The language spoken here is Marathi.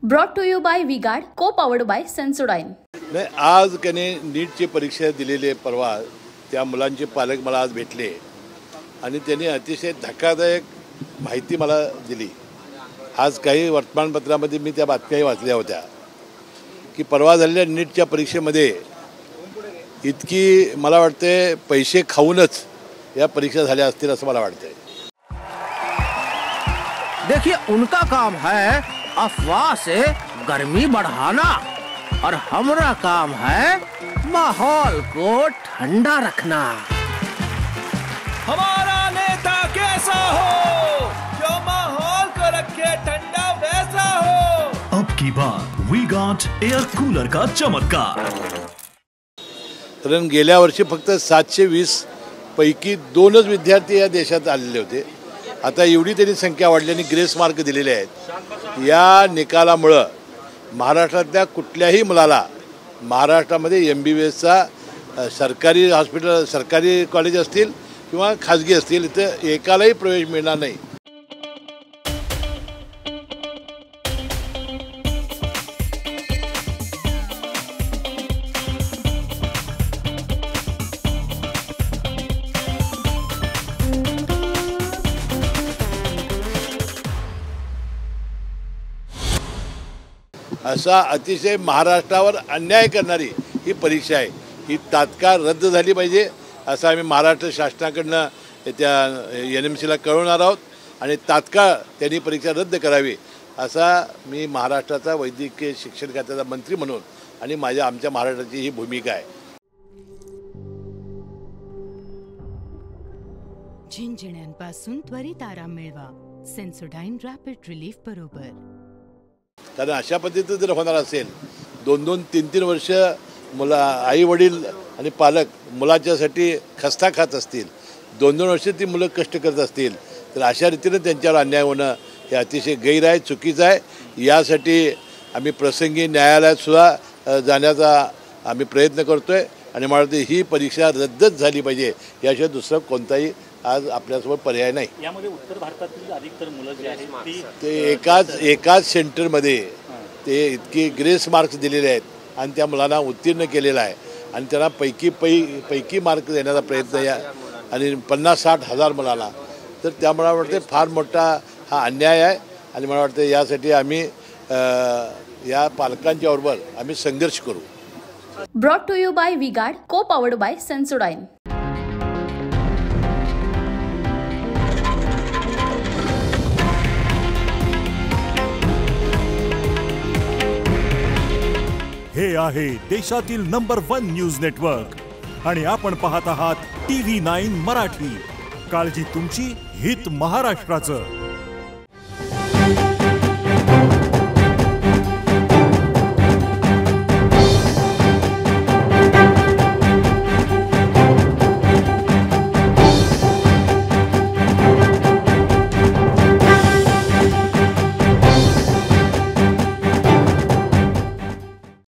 Brought to you by V-Guard, co-powered by Sensodyne. नाही, आज कने नीटची परीक्षा दिलेली परवा त्या मुलांचे पालक मला आज भेटले आणि त्यांनी अतिशय धक्कादायक माहिती मला दिली। आज काही वर्तमानपत्रामध्ये मी त्या बातम्या वाचल्या होत्या की परवा झालेल्या नीटच्या परीक्षेमध्ये इतकी मला वाटते पैसे खाऊनच या परीक्षा झाल्या असतील असं मला वाटतंय। देखिए, उनका काम है अफवाह से गर्मी बढ़ाना और हमारा काम है माहौल को ठंडा रखना। हमारा नेता कैसा हो जो माहौल को रखे ठंडा वैसा हो। अब की बात वी-गार्ड एयर कूलर का चमत्कार। कारण गेल्या वर्षी फक्त 720 पैकी 2च विद्यार्थी या देशात आलेले होते। आता एवढी तरी संख्या वाढली आणि ग्रेस मार्क दिलेले आहेत। या निकालामुळे महाराष्ट्रातल्या कुठल्याही मुलाला महाराष्ट्रामध्ये MBBSचा सरकारी हॉस्पिटल, सरकारी कॉलेज असतील किंवा खाजगी असतील, इथं एकालाही प्रवेश मिळणार नाही। असा अतिशय महाराष्ट्रावर अन्याय करणारी ही परीक्षा आहे। ही तात्काळ रद्द झाली पाहिजे असं आम्ही महाराष्ट्र शासनाकडनं त्या NMCला कळवणार आहोत आणि तात्काळ त्यांनी परीक्षा रद्द करावी असा मी महाराष्ट्राचा वैद्यकीय शिक्षण खात्याचा मंत्री म्हणून आणि आमच्या महाराष्ट्राची ही भूमिका आहे। झिंझिण्यांपासून त्वरित आराम मिळवा सेन्सोडाइन रॅपिड रिलीफ बरोबर। कारण अशा पद्धतीचं जर होणार असेल 2-2, 3-3 वर्ष मुला आई वडील आणि पालक मुलाच्यासाठी खस्ता खात असतील, 2-2 वर्ष ती मुलं कष्ट करत असतील, तर अशा रीतीनं त्यांच्यावर अन्याय होणं हे अतिशय गैर आहे, चुकीचं आहे। यासाठी आम्ही प्रसंगी न्यायालयातसुद्धा जाण्याचा आम्ही प्रयत्न करतो आहे आणि मला वाटतं ही परीक्षा रद्दच झाली पाहिजे, याशिवाय दुसरं कोणताही आज आपल्यासमोर पर्याय नाही। यामध्ये उत्तर भारतातील अधिकतर मुलं जे आहेत ते एकाच सेंटरमध्ये ते इतकी ग्रेस मार्क्स दिलेले आहेत आणि त्या मुलांना उत्तीर्ण केलेला आहे आणि त्यांना पैकी मार्क देण्याचा प्रयत्न या आणि 50-60 हजार मुलांना, तर त्यामुळे मला वाटतं फार मोठा हा अन्याय आहे आणि मला वाटतं यासाठी आम्ही या पालकांच्या बरोबर आम्ही संघर्ष करू। Brought to you by V-Guard, co-powered by Sensodyne. हे आहे देशातील नंबर 1 न्यूज नेटवर्क आणि आपण पाहत आहात TV9 मराठी। काळजी तुमची, हित महाराष्ट्राचं।